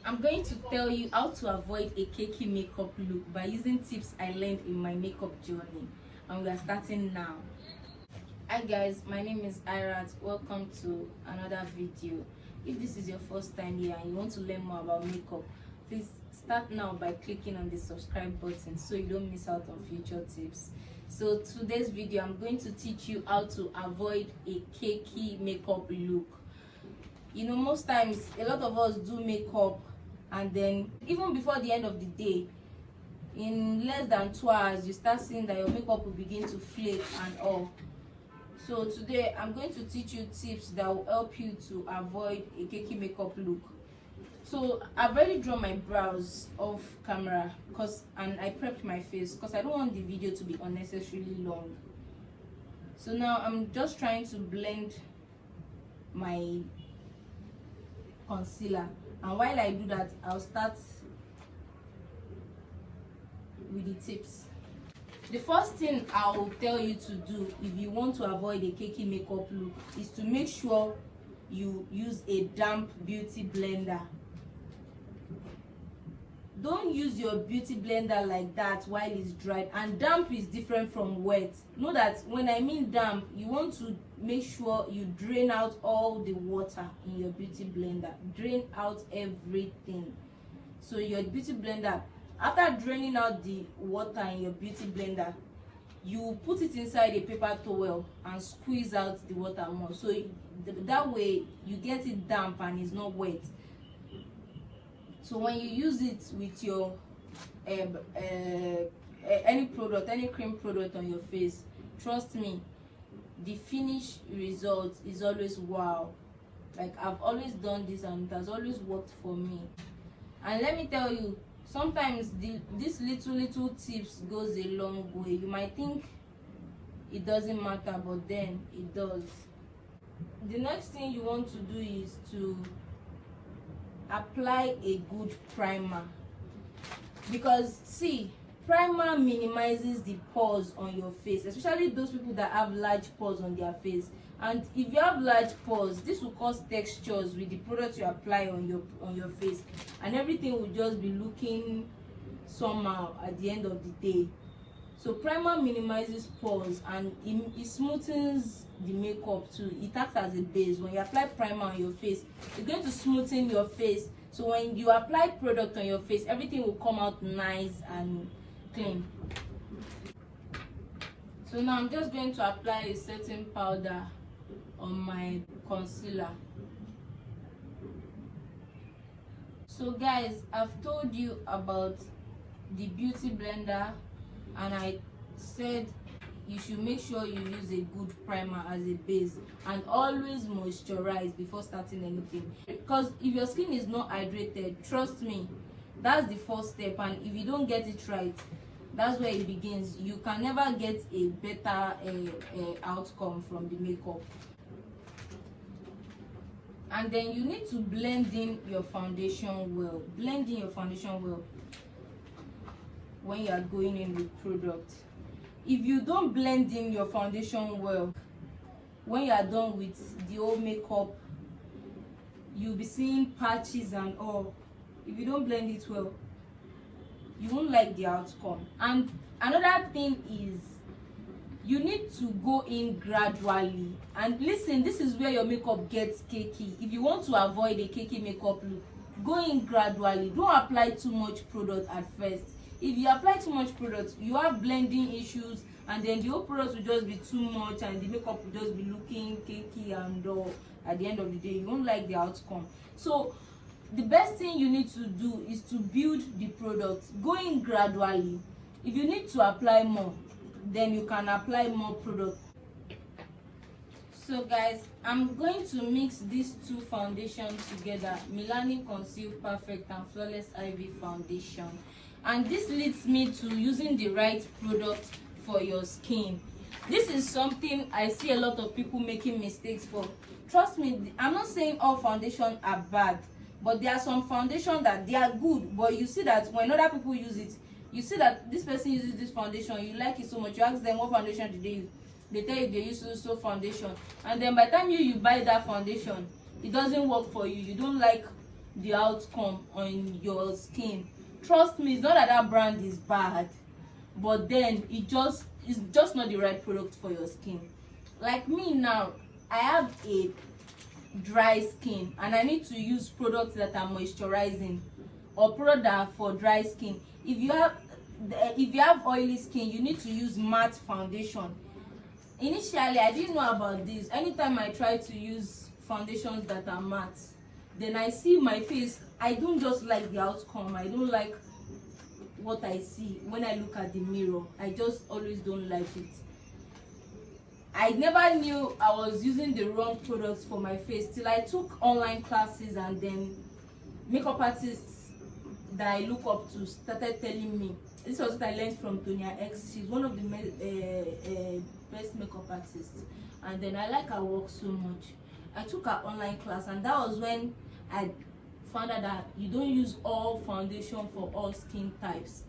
I'm going to tell you how to avoid a cakey makeup look by using tips I learned in my makeup journey, and we are starting now. Hi guys, my name is Irat. Welcome to another video. If this is your first time here and you want to learn more about makeup, please start now by clicking on the subscribe button so you don't miss out on future tips. So today's video, I'm going to teach you how to avoid a cakey makeup look. You know, most times a lot of us do makeup, and then even before the end of the day, in less than 2 hours, you start seeing that your makeup will begin to flake and all. So today I'm going to teach you tips that will help you to avoid a cakey makeup look. So I've already drawn my brows off camera and I prepped my face because I don't want the video to be unnecessarily long. So now I'm just trying to blend my concealer, and while I do that, I'll start with the tips. The first thing I will tell you to do if you want to avoid a cakey makeup look is to make sure you use a damp beauty blender. Don't use your beauty blender like that while it's dried, and damp is different from wet. Know that when I mean damp, you want to make sure you drain out all the water in your beauty blender. Drain out everything. So your beauty blender, after draining out the water in your beauty blender, you put it inside a paper towel and squeeze out the water more, so that way you get it damp and it's not wet. So when you use it with your any product, any cream product on your face, trust me, the finished result is always wow. Like, I've always done this and it has always worked for me. And let me tell you, sometimes these little tips goes a long way. You might think it doesn't matter, but then it does. The next thing you want to do is to apply a good primer, because see, primer minimizes the pores on your face, especially those people that have large pores on their face. And if you have large pores, this will cause textures with the product you apply on your face, and everything will just be looking somehow at the end of the day. So primer minimizes pores and it smoothens the makeup too. It acts as a base. When you apply primer on your face, it's going to smoothen your face. So when you apply product on your face, everything will come out nice and clean. So now I'm just going to apply a setting powder on my concealer. So guys, I've told you about the beauty blender, and I said you should make sure you use a good primer as a base, and always moisturize before starting anything, because if your skin is not hydrated, trust me, that's the first step, and if you don't get it right, that's where it begins. You can never get a better outcome from the makeup. And then you need to blend in your foundation well. Blend in your foundation well when you are going in with product. If you don't blend in your foundation well, when you are done with the whole makeup, you'll be seeing patches and all. If you don't blend it well, you won't like the outcome. And another thing is, you need to go in gradually. And listen, this is where your makeup gets cakey. If you want to avoid a cakey makeup look, go in gradually. Don't apply too much product at first. If you apply too much product, you have blending issues, and then the whole product will just be too much and the makeup will just be looking cakey and all. At the end of the day, you won't like the outcome. So the best thing you need to do is to build the product. Go in gradually. If you need to apply more, then you can apply more product. So guys, I'm going to mix these two foundations together, Milani Conceal Perfect and Flawless Ivy Foundation. And this leads me to using the right product for your skin. This is something I see a lot of people making mistakes for. Trust me, I'm not saying all foundations are bad, but there are some foundations that they are good, but you see that when other people use it, you see that this person uses this foundation, you like it so much, you ask them what foundation did they use, they tell you they use so foundation, and then by the time you buy that foundation, it doesn't work for you. You don't like the outcome on your skin. Trust me, it's not that that brand is bad, but then it's just not the right product for your skin. Like me now, I have a dry skin and I need to use products that are moisturizing or products that are for dry skin. If you have oily skin, you need to use matte foundation. Initially, I didn't know about this. Anytime I try to use foundations that are matte, then I see my face, I don't just like the outcome. I don't like what I see when I look at the mirror. I just always don't like it. I never knew I was using the wrong products for my face till I took online classes, and then makeup artists that I look up to started telling me. This was what I learned from Tonya X. She's one of the best makeup artists, and then I like her work so much. I took her online class, and that was when I found out that you don't use all foundation for all skin types.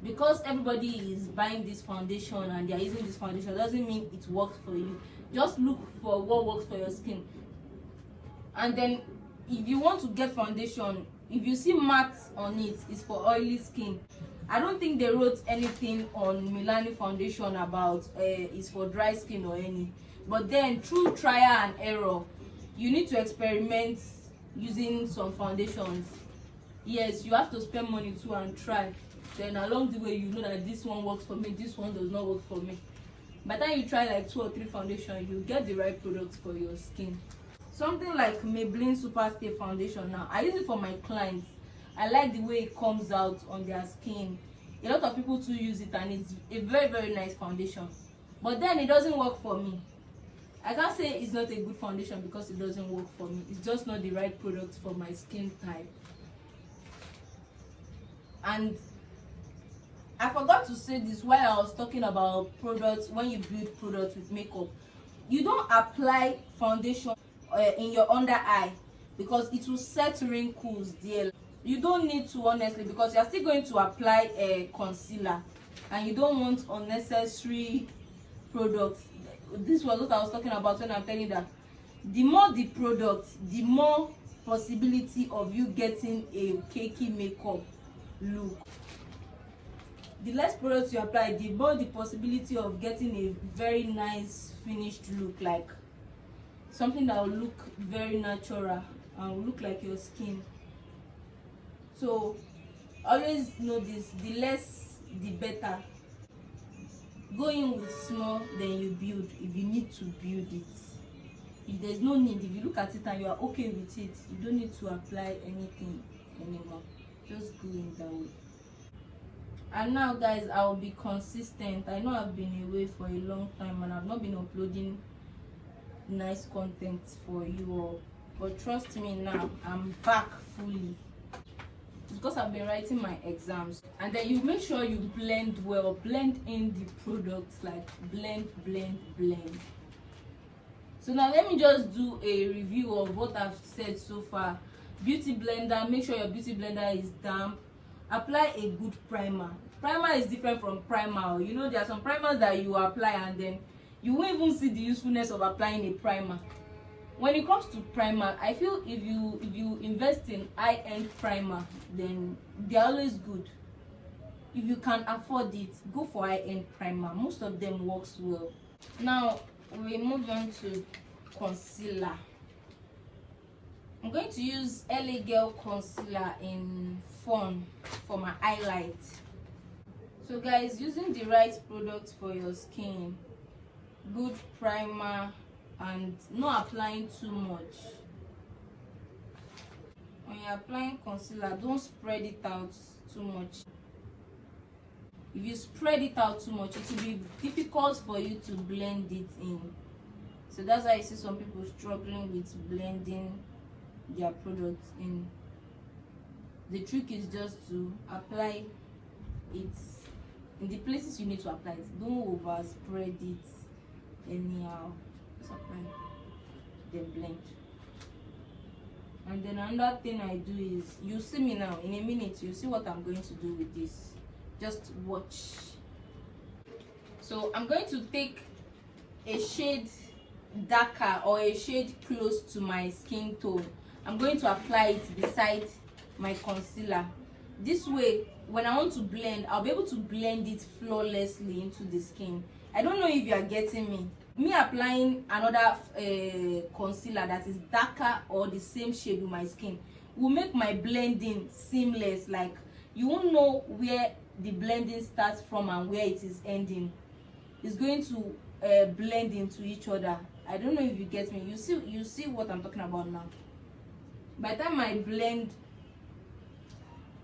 Because everybody is buying this foundation and they are using this foundation doesn't mean it works for you. Just look for what works for your skin. And then if you want to get foundation, if you see matte on it, it's for oily skin. I don't think they wrote anything on Milani foundation about it's for dry skin or any. But then through trial and error, you need to experiment using some foundations. Yes, you have to spend money too and try. Then along the way, you know that this one works for me, this one does not work for me. By the time you try like 2 or 3 foundations, you get the right products for your skin. Something like Maybelline Super Stay foundation now, I use it for my clients. I like the way it comes out on their skin. A lot of people too use it, and it's a very, very nice foundation. But then it doesn't work for me. I can't say it's not a good foundation because it doesn't work for me. It's just not the right product for my skin type. And I forgot to say this while I was talking about products. When you build products with makeup, you don't apply foundation in your under eye because it will set wrinkles there. You don't need to, honestly, because you are still going to apply a concealer and you don't want unnecessary products. This was what I was talking about when I'm telling you that the more the product, the more possibility of you getting a cakey makeup look. The less products you apply, the more the possibility of getting a very nice finished look, like something that will look very natural and will look like your skin. So always know this, the less the better. Go in with small, then you build if you need to build it. If there's no need, if you look at it and you are okay with it, you don't need to apply anything anymore. Just go in that way. And now guys, I'll be consistent. I know I've been away for a long time and I've not been uploading nice content for you all, but trust me, now I'm back fully. It's because I've been writing my exams. And then you make sure you blend well, blend in the products, like blend. So now let me just do a review of what I've said so far. Beauty blender, make sure your beauty blender is damp. Apply a good primer. Primer is different from primer. You know, there are some primers that you apply and then you won't even see the usefulness of applying a primer. When it comes to primer, I feel if you invest in high-end primer, then they're always good. If you can afford it, go for high-end primer. Most of them works well. Now we move on to concealer. I'm going to use LA Girl concealer in Fun for my highlight. So guys, using the right products for your skin, good primer, and not applying too much. When you're applying concealer, don't spread it out too much. If you spread it out too much, it will be difficult for you to blend it in. So that's why I see some people struggling with blending their products in. The trick is just to apply it in the places you need to apply it. Don't overspread it anyhow. Just apply, then blend. And then another thing I do is, you see me now, in a minute you see what I'm going to do with this. Just watch. So I'm going to take a shade darker or a shade close to my skin tone, I'm going to apply it beside my concealer. This way, when I want to blend, I'll be able to blend it flawlessly into the skin. I don't know if you are getting me. Me applying another concealer that is darker or the same shade with my skin will make my blending seamless. Like, you won't know where the blending starts from and where it is ending. It's going to blend into each other. I don't know if you get me. You see what I'm talking about now. By the time I blend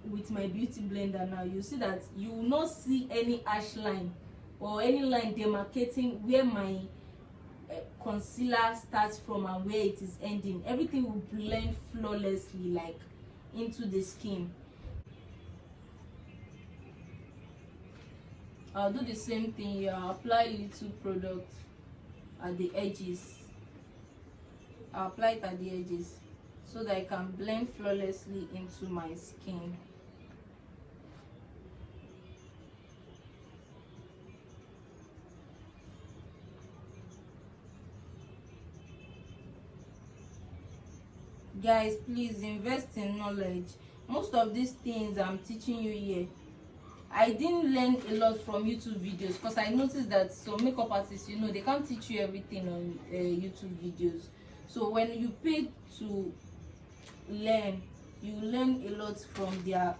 with my beauty blender now, you see that you will not see any harsh line or any line demarcating where my concealer starts from and where it is ending. Everything will blend flawlessly, like, into the skin. I'll do the same thing here. I'll apply little product at the edges. I'll apply it at the edges so that I can blend flawlessly into my skin. Guys, please invest in knowledge. Most of these things I'm teaching you here, I didn't learn a lot from YouTube videos, because I noticed that some makeup artists, you know, they can't teach you everything on YouTube videos. So when you pay to learn, you learn a lot from their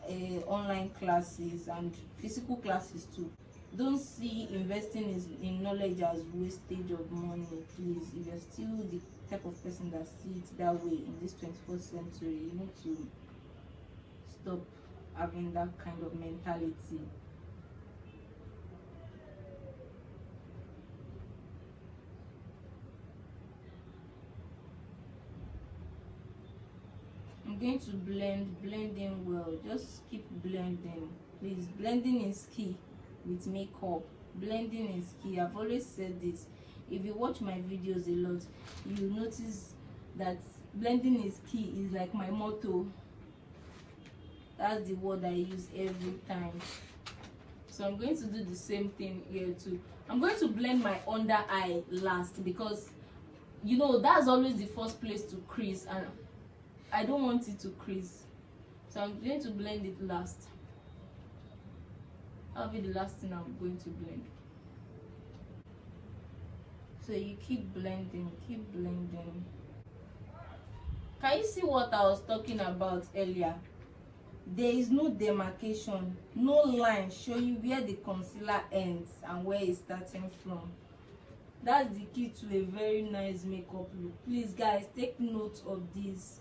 online classes and physical classes too. Don't see investing in knowledge as wastage of money, please. If you're still the type of person that sees it that way in this 21st century, you need to stop having that kind of mentality. I'm going to blending well. Just keep blending, please. Blending is key with makeup. Blending is key. I've always said this. If you watch my videos a lot, you notice that blending is key is like my motto. That's the word I use every time. So I'm going to do the same thing here too. I'm going to blend my under eye last, because you know that's always the first place to crease, and I don't want it to crease. So I'm going to blend it last. That'll be the last thing I'm going to blend. So you keep blending, keep blending. Can you see what I was talking about earlier? There is no demarcation, no line showing where the concealer ends and where it's starting from. That's the key to a very nice makeup look. Please guys, take note of this.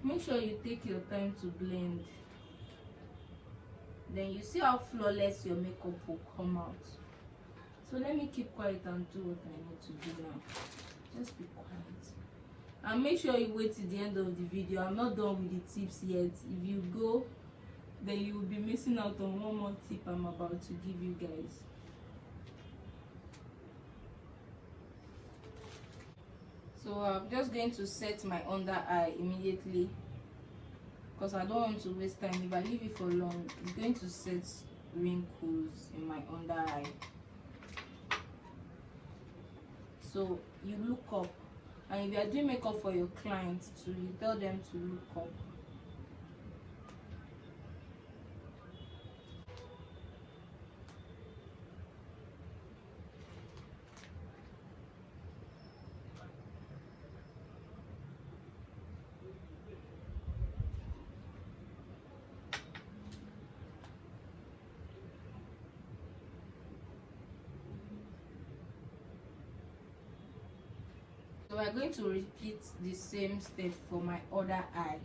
Make sure you take your time to blend. Then you see how flawless your makeup will come out. So let me keep quiet and do what I need to do now. Just be quiet. And make sure you wait till the end of the video. I'm not done with the tips yet. If you go, then you will be missing out on one more tip I'm about to give you guys. So I'm just going to set my under eye immediately, because I don't want to waste time. If I leave it for long, it's going to set wrinkles in my under eye. So you look up, and if you are doing makeup for your clients too, you tell them to look up. So we're going to repeat the same step for my other eye.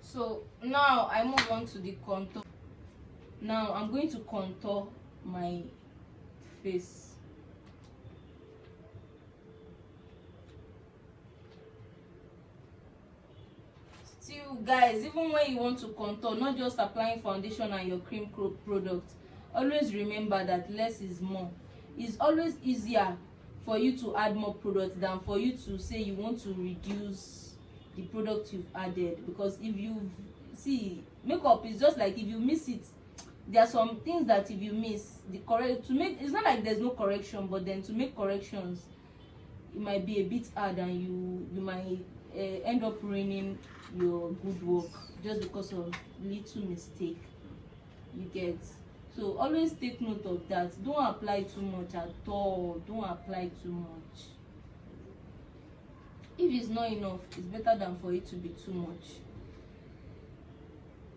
So now I move on to the contour. Now I'm going to contour my face. Still guys, even when you want to contour, not just applying foundation and your cream product, always remember that less is more. It's always easier for you to add more product than for you to say you want to reduce the product you've added, because if you've see, makeup is just like if you miss it, there are some things that if you miss the correct to make, it's not like there's no correction, but then to make corrections it might be a bit hard, and you might end up ruining your good work just because of little mistake. You get? So always take note of that. Don't apply too much at all. Don't apply too much. If it's not enough, it's better than for it to be too much.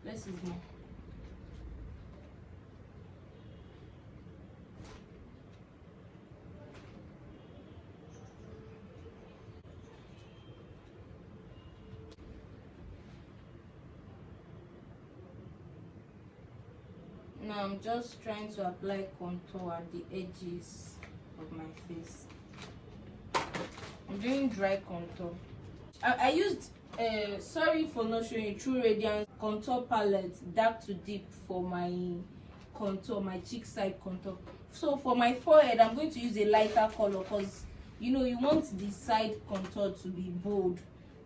Less is more. Now I'm just trying to apply contour at the edges of my face. I'm doing dry contour. I used sorry for not showing you, True Radiance contour palette, dark to deep, for my contour, my cheek side contour. So for my forehead, I'm going to use a lighter color, because you know you want the side contour to be bold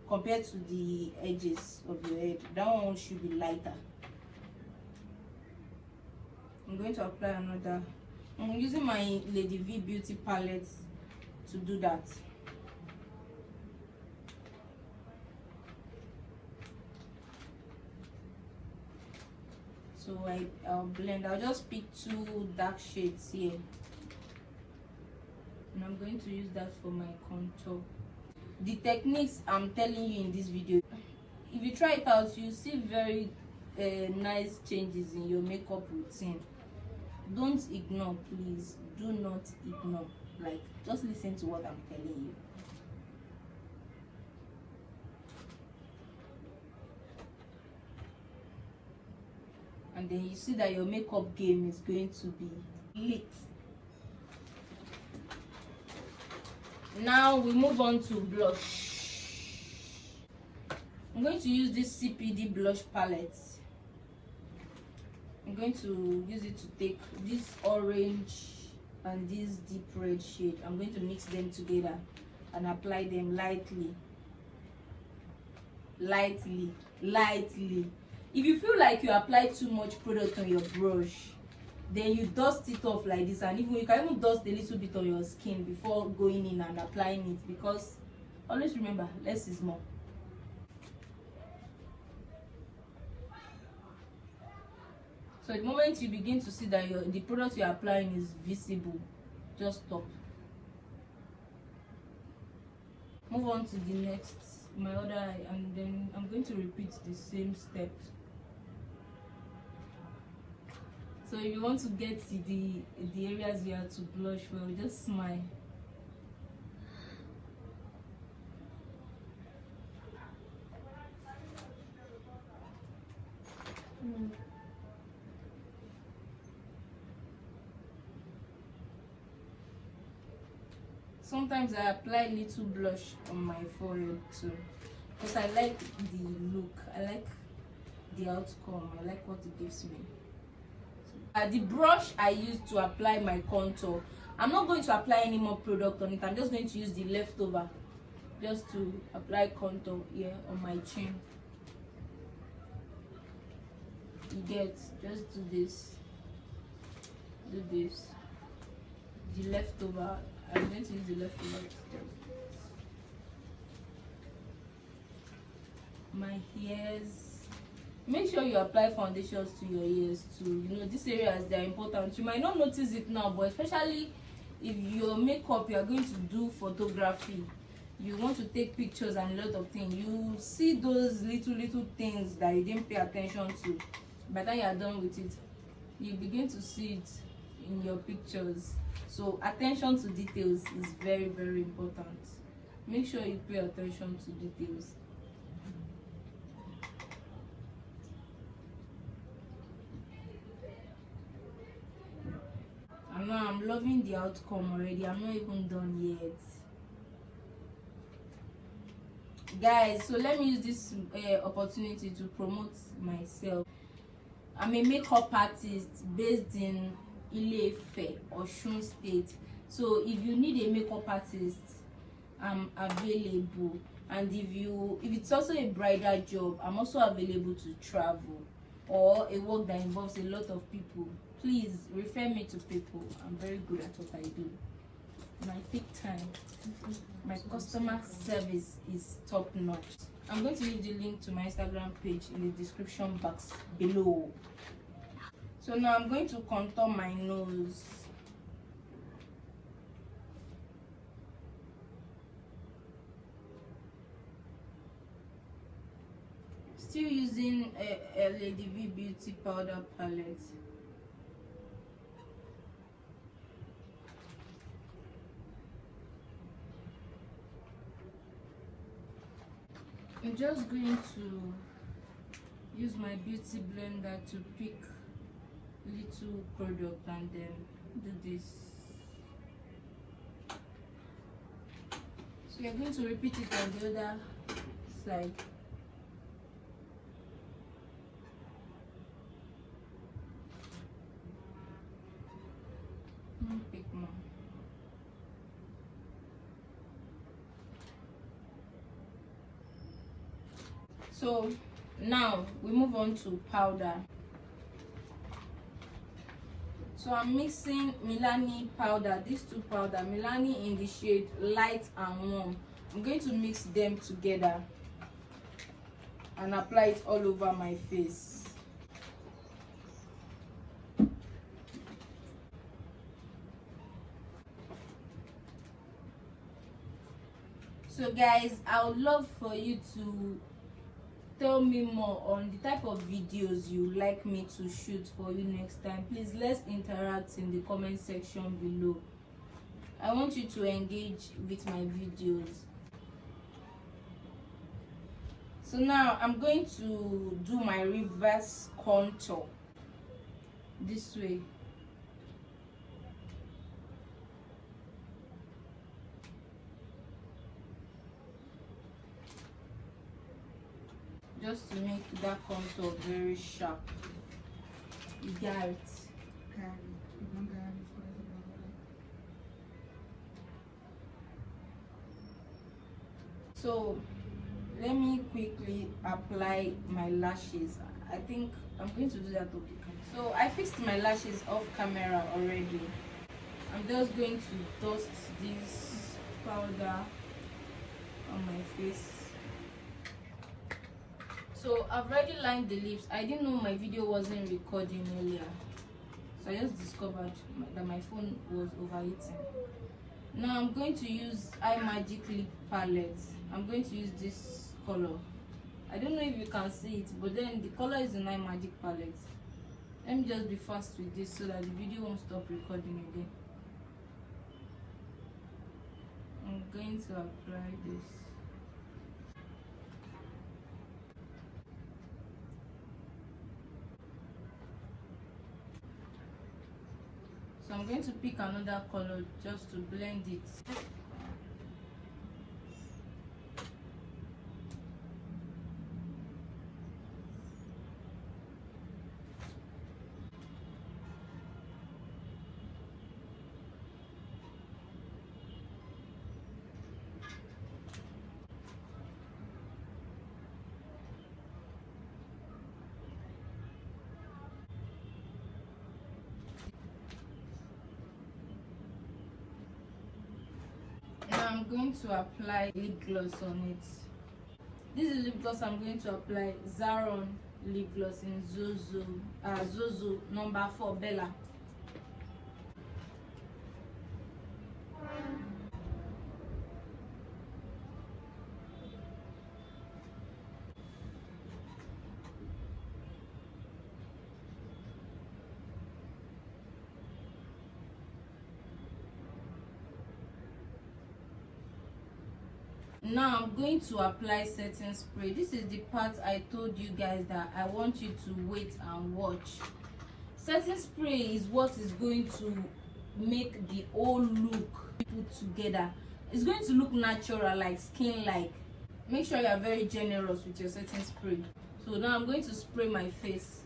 compared to the edges of your head. That one should be lighter. I'm going to apply another. I'm using my Lady V Beauty palette to do that. So I'll blend. I'll just pick 2 dark shades here, and I'm going to use that for my contour. The techniques I'm telling you in this video, if you try it out, you see very nice changes in your makeup routine. Don't ignore, please. Do not ignore. Like, just listen to what I'm telling you. And then you see that your makeup game is going to be lit. Now we move on to blush. I'm going to use this CPD blush palette. I'm going to use it to take this orange and this deep red shade. I'm going to mix them together and apply them lightly. If you feel like you apply too much product on your brush, then you dust it off like this, and even you can even dust a little bit on your skin before going in and applying it, because always remember, less is more. So the moment you begin to see that the product you're applying is visible, just stop. Move on to the next, my other eye, and then I'm going to repeat the same steps. So if you want to get to the areas you have to blush well, just smile. Sometimes I apply little blush on my forehead too, because I like the look, I like the outcome, I like what it gives me. The brush I use to apply my contour, I'm not going to apply any more product on it. I'm just going to use the leftover just to apply contour here on my chin. You get, just do this, the leftover. I'm going to use the leftover. My ears. Make sure you apply foundations to your ears too. You know, these areas, they are important. You might not notice it now, but especially if your makeup, you are going to do photography, you want to take pictures and a lot of things, you see those little things that you didn't pay attention to. By the time you are done with it, you begin to see it in your pictures. So attention to details is very, very important. Make sure you pay attention to details. And now I'm loving the outcome already. I'm not even done yet, guys. So let me use this opportunity to promote myself. I'm a makeup artist based in Ile-Ife, Osun State. So if you need a makeup artist, I'm available. And if it's also a bridal job, I'm also available to travel, or a work that involves a lot of people. Please refer me to people. I'm very good at what I do, and I take time. My customer service is top notch. I'm going to leave the link to my Instagram page in the description box below. So now I'm going to contour my nose. Still using a Lady V Beauty powder palette. I'm just going to use my beauty blender to pick little product and then do this. So you're going to repeat it on the other side. Pick more. So now we move on to powder. So I'm mixing Milani powder, these two powder, Milani in the shade light and warm. I'm going to mix them together and apply it all over my face. So guys, I would love for you to tell me more on the type of videos you like me to shoot for you next time. Please, let's interact in the comment section below. I want you to engage with my videos. So now I'm going to do my reverse contour this way. Just to make that contour very sharp. You got it. So let me quickly apply my lashes. I think I'm going to do that okay. So I fixed my lashes off camera already. I'm just going to dust this powder on my face. So I've already lined the lips. I didn't know my video wasn't recording earlier, so I just discovered that my phone was overheating. Now I'm going to use Eye Magic lip palette. I'm going to use this color. I don't know if you can see it, but then the color is in Eye Magic palette. Let me just be fast with this so that the video won't stop recording again. I'm going to apply this. So I'm going to pick another color just to blend it. I'm going to apply lip gloss on it. This is lip gloss I'm going to apply. Zaron lip gloss in Zozo number 4 Bella. Now I'm going to apply setting spray. This is the part I told you guys that I want you to wait and watch. Setting spray is what is going to make the whole look put together. It's going to look natural, like skin like. Make sure you are very generous with your setting spray. So now I'm going to spray my face.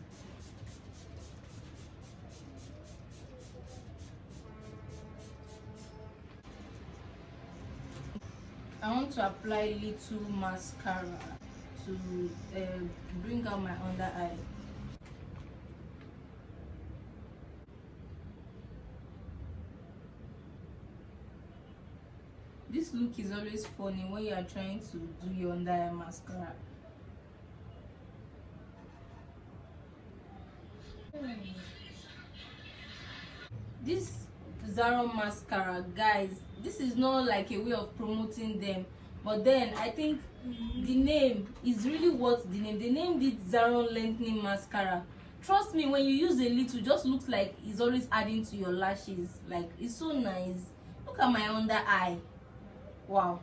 I want to apply little mascara to bring out my under eye. This look is always funny when you are trying to do your under eye mascara. This Zaro mascara, guys, this is not like a way of promoting them, but then I think the name is really what the name. They named it Zaro lengthening mascara. Trust me, when you use a little, just looks like it's always adding to your lashes. Like, it's so nice. Look at my under eye. Wow.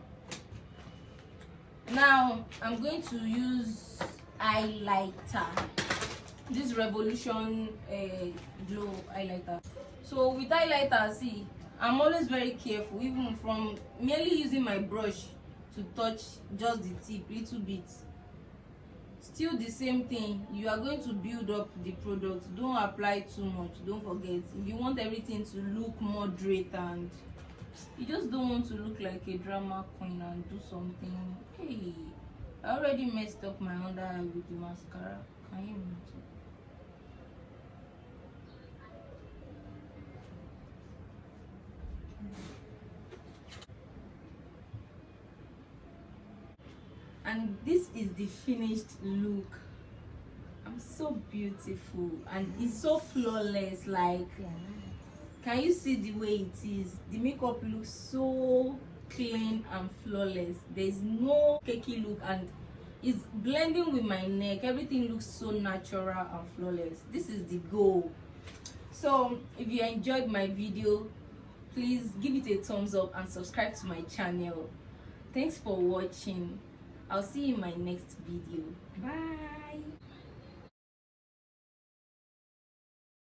Now I'm going to use highlighter, this Revolution glow highlighter. So with highlighter, see, I'm always very careful, even from merely using my brush to touch just the tip little bit. Still the same thing, you are going to build up the product. Don't apply too much. Don't forget, if you want everything to look moderate and you just don't want to look like a drama queen and do something. Hey, I already messed up my under eye with the mascara. Can you imagine? And this is the finished look. I'm so beautiful and it's so flawless. Like, can you see the way it is? The makeup looks so clean and flawless. There's no cakey look and it's blending with my neck. Everything looks so natural and flawless. This is the goal. So if you enjoyed my video, please give it a thumbs up and subscribe to my channel. Thanks for watching. I'll see you in my next video. Bye.